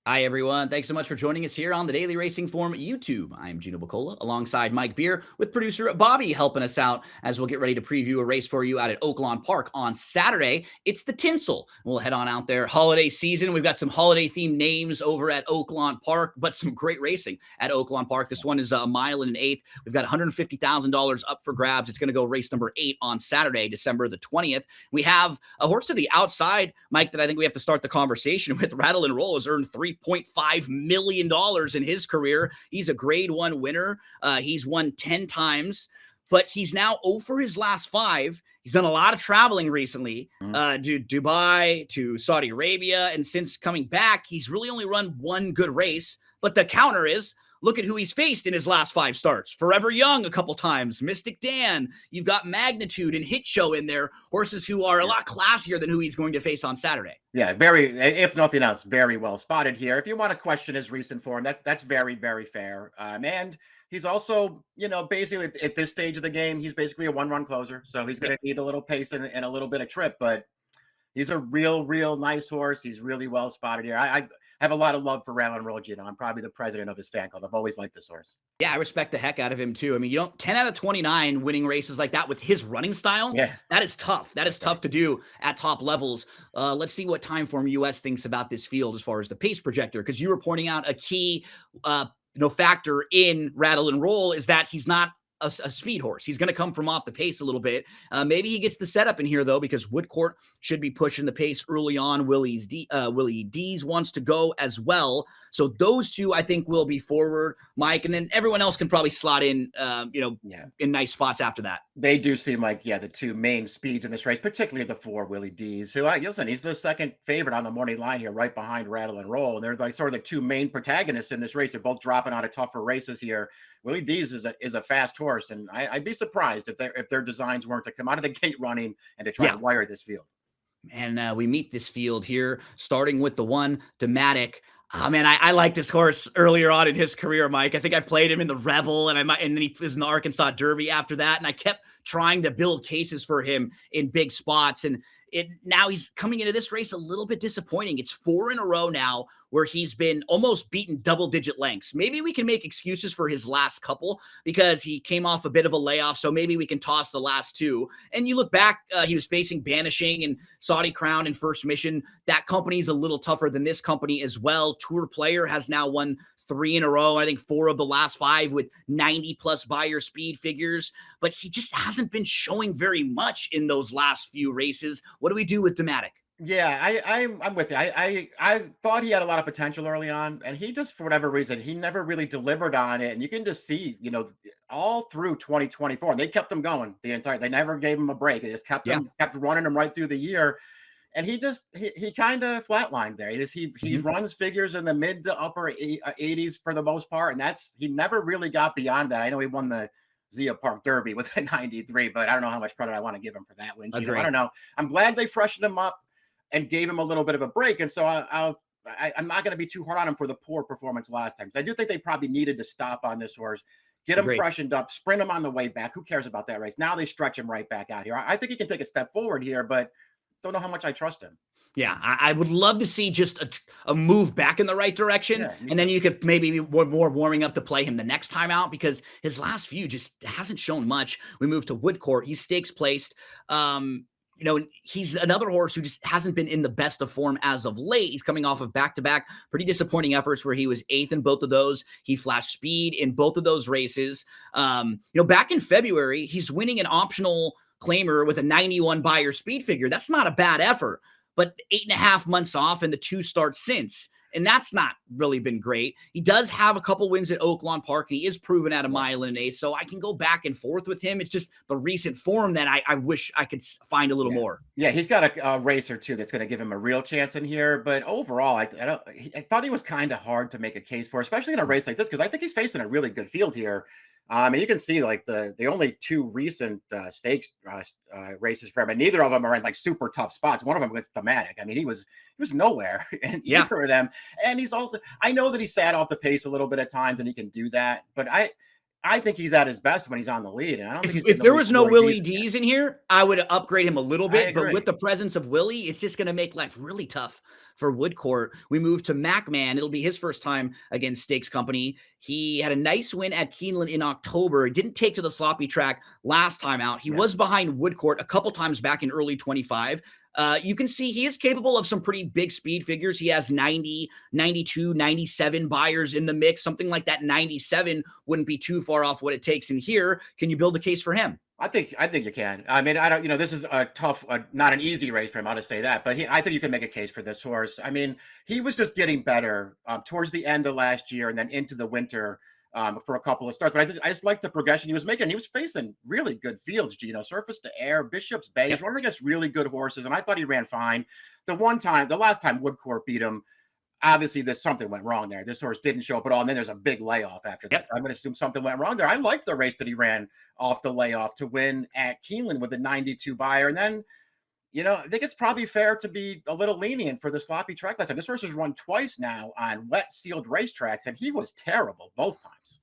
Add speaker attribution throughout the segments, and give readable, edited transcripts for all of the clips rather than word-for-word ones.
Speaker 1: Hi, everyone. Thanks so much for joining us here on the Daily Racing Form YouTube. I'm Gino Buccola alongside Mike Beer with producer Bobby helping us out as we'll get ready to preview a race for you out at Oaklawn Park on Saturday. It's the Tinsel. We'll head on out there. Holiday season. We've got some holiday themed names over at Oaklawn Park, but some great racing at Oaklawn Park. This one is a mile and an eighth. We've got $150,000 up for grabs. It's going to go race number 8 on Saturday, December the 20th. We have a horse to the outside, Mike, that I think we have to start the conversation with. Rattle and Roll has earned $3.5 million in his career. He's a grade 1 winner. He's won 10 times, but he's now 0 for his last 5. He's done a lot of traveling recently, to Dubai, to Saudi Arabia, and since coming back, he's really only run one good race. But the counter is, look at who he's faced in his last 5 starts. Forever Young a couple times, Mystic Dan. You've got Magnitude and Hit Show in there, horses who are a lot classier than who he's going to face on Saturday.
Speaker 2: Yeah, very, if nothing else, very well spotted here. If you want to question his recent form, that's very, very fair. And he's also, basically at this stage of the game, he's basically a one-run closer. So he's going to need a little pace and a little bit of trip, but he's a real nice horse. He's really well spotted here. I have a lot of love for Rattle and Roll, Gino. I'm probably the president of his fan club. I've always liked this horse.
Speaker 1: Yeah, I respect the heck out of him too. I mean, 10 out of 29 winning races like that with his running style.
Speaker 2: Yeah,
Speaker 1: that is tough. That is tough to do at top levels. Let's see what Timeform US thinks about this field as far as the pace projector, because you were pointing out a key, factor in Rattle and Roll is that he's not a speed horse. He's going to come from off the pace a little bit. Maybe he gets the setup in here though, because Woodcourt should be pushing the pace early on. Willy D's wants to go as well. So those two, I think, will be forward, Mike, and then everyone else can probably slot in, in nice spots after that.
Speaker 2: They do seem like, the two main speeds in this race, particularly the 4 Willy D's, who, listen, he's the second favorite on the morning line here, right behind Rattle and Roll. And they're like sort of the two main protagonists in this race. They're both dropping out of tougher races here. Willy D's is a fast horse, and I'd be surprised if their designs weren't to come out of the gate running and to try to wire this field.
Speaker 1: And we meet this field here, starting with the one, Dimatic. Oh, man, I like this horse earlier on in his career, Mike. I think I played him in the Rebel, and then he was in the Arkansas Derby after that, and I kept trying to build cases for him in big spots, and now he's coming into this race a little bit disappointing. It's 4 in a row now where he's been almost beaten double-digit lengths. Maybe we can make excuses for his last couple because he came off a bit of a layoff, so maybe we can toss the last 2. And you look back, he was facing Banishing and Saudi Crown and First Mission. That company's a little tougher than this company as well. Tour Player has now won 3 in a row. I think 4 of the last 5 with 90+ buyer speed figures, but he just hasn't been showing very much in those last few races. What do we do with Dimatic?
Speaker 2: Yeah, I'm with you. I thought he had a lot of potential early on, and he just, for whatever reason, he never really delivered on it. And you can just see, all through 2024, and they kept him going they never gave him a break. They just kept running him right through the year. And he kind of flatlined there. He runs figures in the mid to upper 80s for the most part, and he never really got beyond that. I know he won the Zia Park Derby with a 93, but I don't know how much credit I want to give him for that win. I don't know. I'm glad they freshened him up and gave him a little bit of a break, and so I'm not going to be too hard on him for the poor performance last time. So I do think they probably needed to stop on this horse, get him freshened up, sprint him on the way back. Who cares about that race? Now they stretch him right back out here. I think he can take a step forward here, but don't know how much I trust him.
Speaker 1: Yeah, I would love to see just a move back in the right direction, and then you could maybe be more warming up to play him the next time out, because his last few just hasn't shown much. We move to Woodcourt. He's stakes placed. He's another horse who just hasn't been in the best of form as of late. He's coming off of back-to-back pretty disappointing efforts where he was 8th in both of those. He flashed speed in both of those races. Back in February, he's winning an optional claimer with a 91 buyer speed figure. That's not a bad effort, but 8.5 months off and the 2 starts since. And that's not really been great. He does have a couple wins at Oaklawn Park, and he is proven at a mile and an eighth. So I can go back and forth with him. It's just the recent form that I wish I could find a little more.
Speaker 2: Yeah, he's got a race or two that's going to give him a real chance in here. But overall, I thought he was kind of hard to make a case for, especially in a race like this, because I think he's facing a really good field here. And you can see like the only 2 recent stakes races for him, and neither of them are in like super tough spots. One of them was Dimatic. I mean, he was nowhere in either of them. And he's also, I know that he sat off the pace a little bit at times, and he can do that. But I think he's at his best when he's on the lead, and I don't think he's
Speaker 1: If
Speaker 2: getting the
Speaker 1: there
Speaker 2: lead
Speaker 1: was
Speaker 2: from
Speaker 1: no
Speaker 2: Willy
Speaker 1: Willy
Speaker 2: D's.
Speaker 1: D's in here, I would upgrade him a little
Speaker 2: I
Speaker 1: bit, but with
Speaker 2: agree.
Speaker 1: the presence of Willy, it's just going to make life really tough for Woodcourt. We move to Mackman. It'll be his first time against Stakes Company. He had a nice win at Keeneland in October. He didn't take to the sloppy track last time out. He
Speaker 2: Yeah.
Speaker 1: was behind Woodcourt a couple times back in early 25. You can see he is capable of some pretty big speed figures. He has 90, 92, 97 buyers in the mix. Something like that 97 wouldn't be too far off what it takes in here. Can you build a case for him?
Speaker 2: I think you can. I mean, I don't. This is a tough, not an easy race for him. I'll just say that. But I think you can make a case for this horse. I mean, he was just getting better towards the end of last year and then into the winter for a couple of starts. But I just like the progression he was making. He was facing really good fields. Gino, Surface to Air, Bishop's Bay. He's running against really good horses, and I thought he ran fine. The last time Woodcourt beat him, obviously there's something went wrong there. This horse didn't show up at all, and then there's a big layoff after this. I'm going to assume something went wrong there. I liked the race that he ran off the layoff to win at Keeneland with a 92 buyer, and then I think it's probably fair to be a little lenient for the sloppy track last time. This horse has run twice now on wet sealed racetracks, and he was terrible both times.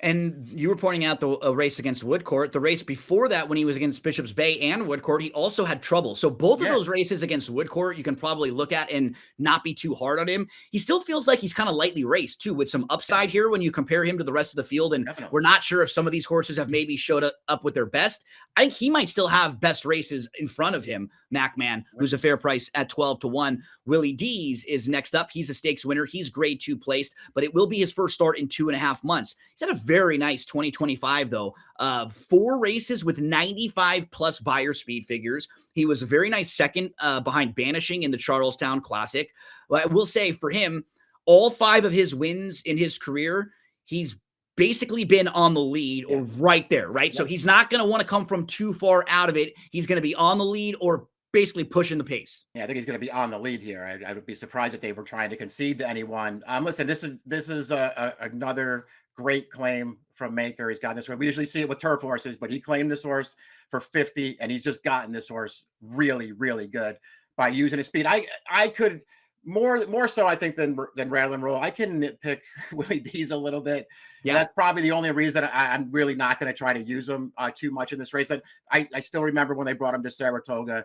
Speaker 1: And you were pointing out the race against Woodcourt. The race before that, when he was against Bishop's Bay and Woodcourt, he also had trouble. So both of those races against Woodcourt, you can probably look at and not be too hard on him. He still feels like he's kind of lightly raced too, with some upside here when you compare him to the rest of the field. And we're not sure if some of these horses have maybe showed up with their best. I think he might still have best races in front of him. Mackman, who's a fair price at 12-1. Willy D's is next up. He's a stakes winner. He's grade 2 placed, but it will be his first start in 2.5 months. He's had a very nice 2025 though. 4 races with 95 plus buyer speed figures. He was a very nice second behind Banishing in the Charlestown Classic. But I will say for him, all 5 of his wins in his career, he's basically been on the lead or right there, right? So he's not going to want to come from too far out of it. He's going to be on the lead or basically pushing the pace.
Speaker 2: Yeah, I think he's going to be on the lead here. I would be surprised if they were trying to concede to anyone. Listen, this is another great claim from Maker. He's got this one. We usually see it with turf horses, but he claimed this horse for 50, and he's just gotten this horse really, really good by using his speed. I could more so, I think, than Rattle and Roll. I can nitpick Willy D's a little bit. Yeah, that's probably the only reason I'm really not going to try to use him too much in this race. I still remember when they brought him to Saratoga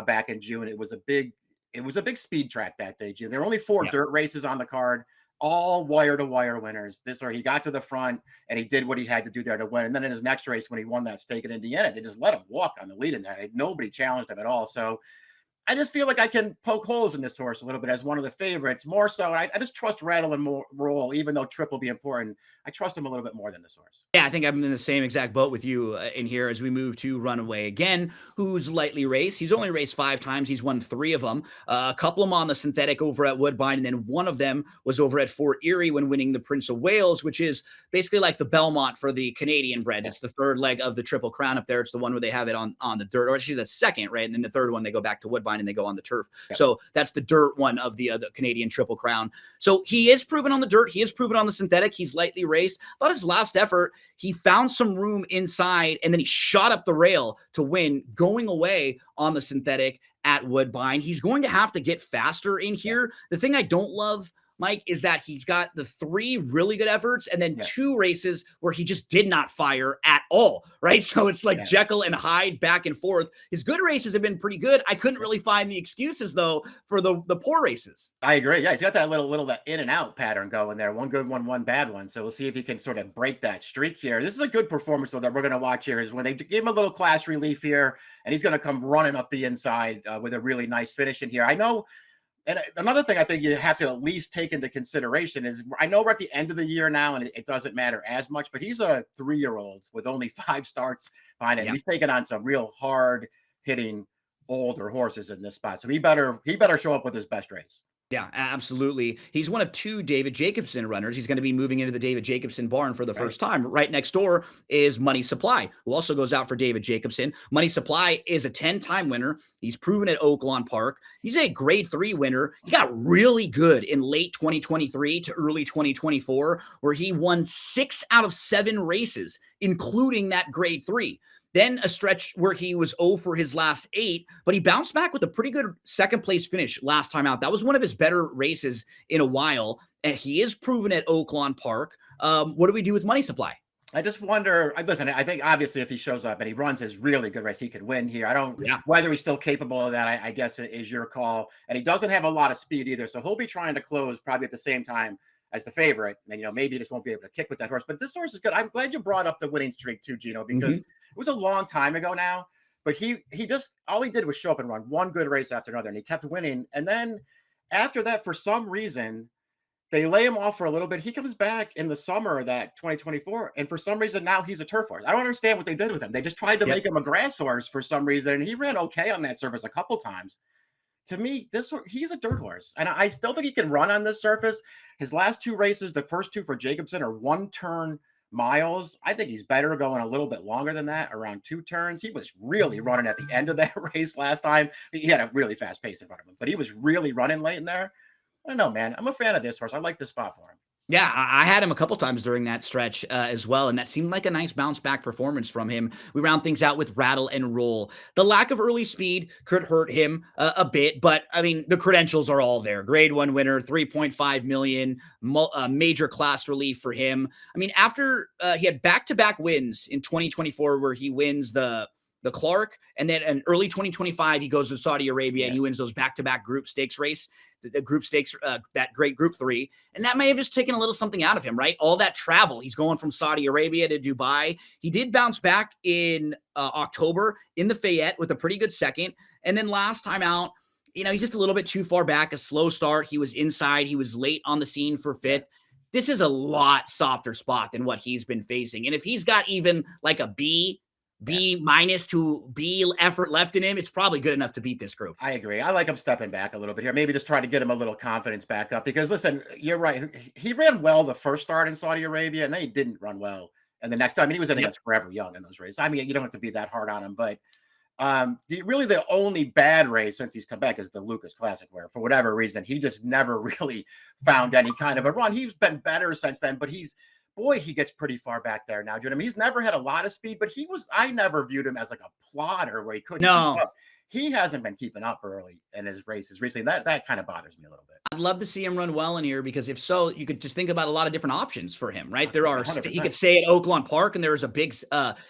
Speaker 2: back in June. It was a big speed track that day, June. There were only 4 dirt races on the card, all wire-to-wire winners. He got to the front, and he did what he had to do there to win. And then in his next race, when he won that stake in Indiana, they just let him walk on the lead in there. Nobody challenged him at all. So I just feel like I can poke holes in this horse a little bit as one of the favorites. More so, I just trust Rattle and Roll, even though Trip will be important. I trust him a little bit more than this horse.
Speaker 1: Yeah, I think I'm in the same exact boat with you in here as we move to Runaway Again, who's lightly raced. He's only raced 5 times. He's won 3 of them. A couple of them on the synthetic over at Woodbine, and then one of them was over at Fort Erie when winning the Prince of Wales, which is basically like the Belmont for the Canadian bred. It's the third leg of the Triple Crown up there. It's the one where they have it on the dirt, or actually the second, right? And then the third one, they go back to Woodbine and they go on the turf. So that's the dirt one of the Canadian Triple Crown. So he is proven on the dirt. He is proven on the synthetic. He's lightly raced. But his last effort, he found some room inside, and then he shot up the rail to win, going away on the synthetic at Woodbine. He's going to have to get faster in here. The thing I don't love, Mike, is that he's got the 3 really good efforts and then 2 races where he just did not fire at all, right? So it's like Jekyll and Hyde back and forth. His good races have been pretty good. I couldn't really find the excuses, though, for the poor races.
Speaker 2: I agree. Yeah, he's got that little that in and out pattern going there. One good one, one bad one. So we'll see if he can sort of break that streak here. This is a good performance, though, that we're going to watch here is when they give him a little class relief here, and he's going to come running up the inside with a really nice finish in here. I know. And another thing I think you have to at least take into consideration is I know we're at the end of the year now and it doesn't matter as much, but he's a 3-year-old with only 5 starts behind it. He's taking on some real hard hitting older horses in this spot. So he better show up with his best race.
Speaker 1: Yeah, absolutely. He's one of 2 David Jacobson runners. He's going to be moving into the David Jacobson barn for the first time. Right next door is Money Supply, who also goes out for David Jacobson. Money Supply is a 10-time winner. He's proven at Oaklawn Park. He's a grade 3 winner. He got really good in late 2023 to early 2024, where he won 6 out of 7 races, including that grade 3. Then a stretch where he was 0 for his last 8, but he bounced back with a pretty good second place finish last time out. That was one of his better races in a while, and he is proven at Oaklawn Park. What do we do with Money Supply?
Speaker 2: I just wonder. Listen, I think obviously if he shows up and he runs his really good race, he can win here. I don't
Speaker 1: Yeah.
Speaker 2: whether he's still capable of that. I guess it is your call. And he doesn't have a lot of speed either, so he'll be trying to close probably at the same time as the favorite. And maybe he just won't be able to kick with that horse. But this horse is good. I'm glad you brought up the winning streak too, Gino, because
Speaker 1: Mhm.
Speaker 2: it was a long time ago now. But he just all he did was show up and run one good race after another, and he kept winning. And then after that, for some reason they lay him off for a little bit. He comes back in the summer of that 2024, and for some reason now he's a turf horse. I don't understand what they did with him. They just tried to
Speaker 1: Yep.
Speaker 2: make him a grass horse for some reason, and he ran okay on that surface a couple times. To me, he's a dirt horse, and I still think he can run on this surface. His last two races, the first two for Jacobson, are one-turn miles. I think he's better going a little bit longer than that, around 2 turns. He was really running at the end of that race last time. He had a really fast pace in front of him, but he was really running late in there. I don't know, man. I'm a fan of this horse. I like this spot for him.
Speaker 1: Yeah, I had him a couple times during that stretch as well, and that seemed like a nice bounce back performance from him. We round things out with Rattle and Roll. The lack of early speed could hurt him a bit, but I mean, the credentials are all there. Grade 1 winner, 3.5 million, major class relief for him. I mean, after he had back-to-back wins in 2024 where he wins the Clark, and then in early 2025, he goes to Saudi Arabia and he wins those back-to-back group stakes race. The group stakes, that great group 3. And that may have just taken a little something out of him, right? All that travel. He's going from Saudi Arabia to Dubai. He did bounce back in October in the Fayette with a pretty good second. And then last time out, he's just a little bit too far back, a slow start. He was inside. He was late on the scene for 5th. This is a lot softer spot than what he's been facing. And if he's got even like a B minus to B effort left in him, it's probably good enough to beat this group.
Speaker 2: I agree. I like him stepping back a little bit here. Maybe just try to get him a little confidence back up because listen, you're right. He ran well the first start in Saudi Arabia and then he didn't run well. And the next time, he was in against Forever Young in those races. I mean, you don't have to be that hard on him, but really the only bad race since he's come back is the Lucas Classic, where for whatever reason, he just never really found any kind of a run. He's been better since then, but he gets pretty far back there now. Do you know what I mean? He's never had a lot of speed, but I never viewed him as like a plotter where he couldn't keep up. He hasn't been keeping up early in his races recently. That kind of bothers me a little bit.
Speaker 1: I'd love to see him run well in here because if so, you could just think about a lot of different options for him, right? There are,
Speaker 2: 100%.
Speaker 1: he could stay at Oaklawn Park and there is a big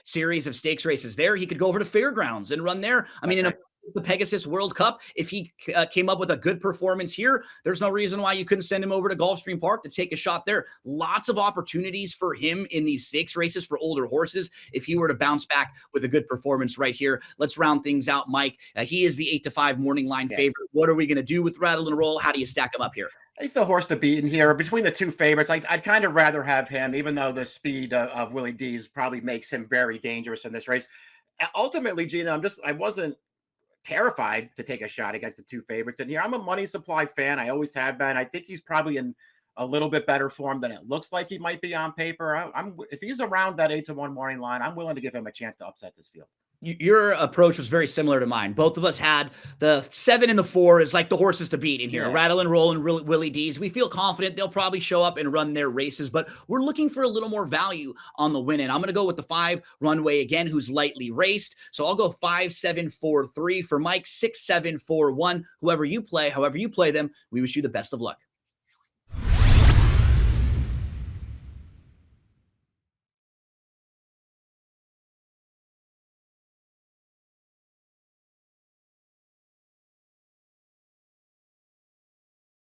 Speaker 1: series of stakes races there. He could go over to Fairgrounds and run there. I mean, in the Pegasus World Cup, if he came up with a good performance here, there's no reason why you couldn't send him over to Gulfstream Park to take a shot there. Lots of opportunities for him in these stakes races for older horses if he were to bounce back with a good performance right here. Let's round things out, Mike. He is the 8-5 morning line favorite. What are we going to do with Rattle and Roll? How do you stack him up here?
Speaker 2: He's the horse to beat in here. Between the two favorites, I'd kind of rather have him, even though the speed of Willy D's probably makes him very dangerous in this race. Ultimately, Gina, I wasn't terrified to take a shot against the two favorites in here. I'm a money supply fan. I always have been. I think he's probably in a little bit better form than it looks like he might be on paper. If he's around that 8-1 morning line, I'm willing to give him a chance to upset this field.
Speaker 1: Your approach was very similar to mine. Both of us had the 7 and the 4 is like the horses to beat in here. Rattle and Roll and Willy D's. We feel confident they'll probably show up and run their races, but we're looking for a little more value on the win. And I'm going to go with the 5 Runaway Again, who's lightly raced. So I'll go 5-7-4-3 for Mike, 6-7-4-1. Whoever you play, however you play them, we wish you the best of luck.